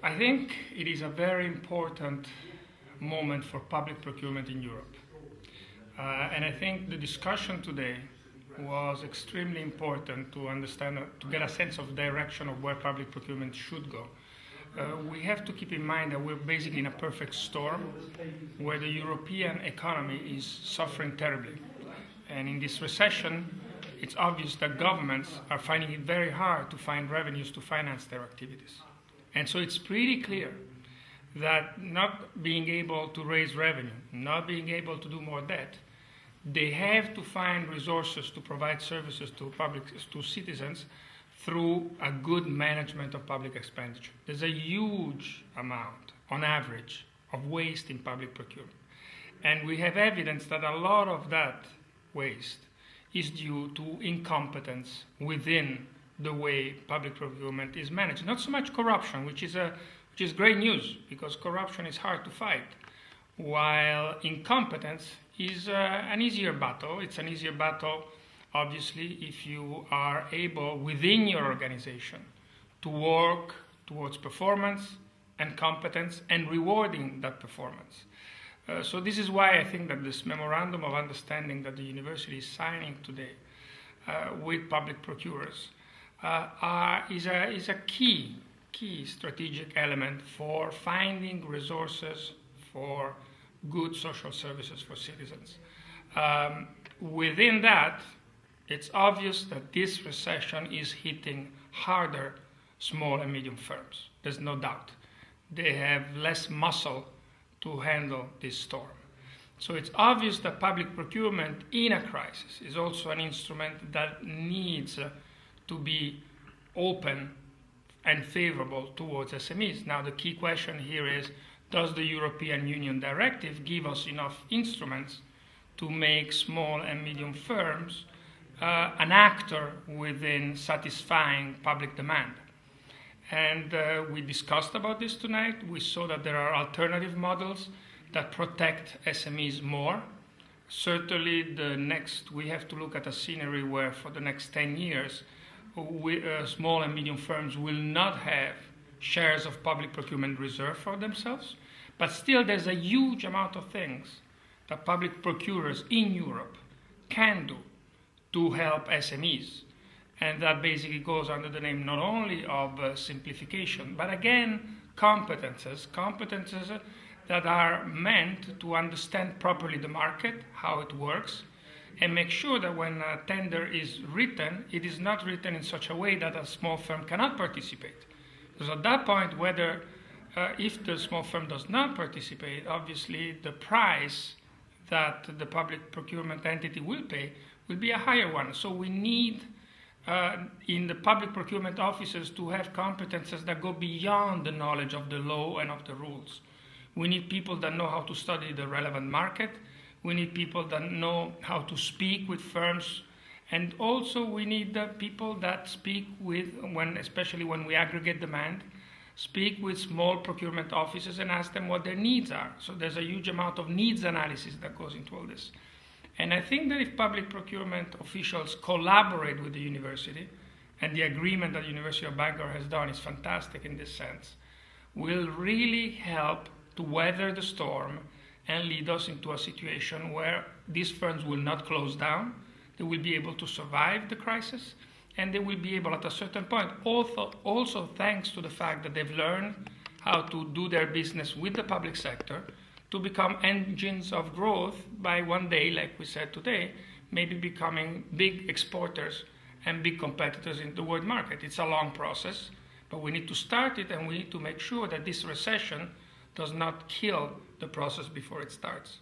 I think it is a very important moment for public procurement in Europe. And I think the discussion today was extremely important to understand, to get a sense of direction of where public procurement should go. We have to keep in mind that we're basically in a perfect storm where the European economy is suffering terribly. And in this recession, it's obvious that governments are finding it very hard to find revenues to finance their activities. And so it's pretty clear that not being able to raise revenue, not being able to do more debt, they have to find resources to provide services to citizens through a good management of public expenditure. There's a huge amount, on average, of waste in public procurement. And we have evidence that a lot of that waste is due to incompetence within the way public procurement is managed. Not so much corruption, which is great news, because corruption is hard to fight, while incompetence is an easier battle. It's an easier battle, obviously, if you are able, within your organization, to work towards performance and competence and rewarding that performance. So this is why I think that this memorandum of understanding that the university is signing today with public procurers is a key strategic element for finding resources for good social services for citizens. Within that, it's obvious that this recession is hitting harder small and medium firms. There's no doubt. They have less muscle to handle this storm. So it's obvious that public procurement in a crisis is also an instrument that needs to be open and favorable towards SMEs. Now the key question here is, does the European Union directive give us enough instruments to make small and medium firms an actor within satisfying public demand? And we discussed about this tonight. We saw that there are alternative models that protect SMEs more. Certainly we have to look at a scenario where for the next 10 years, small and medium firms will not have shares of public procurement reserved for themselves. But still, there's a huge amount of things that public procurers in Europe can do to help SMEs. And that basically goes under the name not only of simplification, but again, competences that are meant to understand properly the market, how it works, and make sure that when a tender is written, it is not written in such a way that a small firm cannot participate. Because at that point, if the small firm does not participate, obviously the price that the public procurement entity will pay will be a higher one. So we need in the public procurement offices to have competences that go beyond the knowledge of the law and of the rules. We need people that know how to study the relevant market. We need people that know how to speak with firms. And also we need people that speak with, especially when we aggregate demand, speak with small procurement offices and ask them what their needs are. So there's a huge amount of needs analysis that goes into all this. And I think that if public procurement officials collaborate with the university, and the agreement that the University of Bangor has done is fantastic in this sense, will really help to weather the storm and lead us into a situation where these firms will not close down, they will be able to survive the crisis, and they will be able at a certain point, also thanks to the fact that they've learned how to do their business with the public sector, to become engines of growth by one day, like we said today, maybe becoming big exporters and big competitors in the world market. It's a long process, but we need to start it, and we need to make sure that this recession does not kill the process before it starts.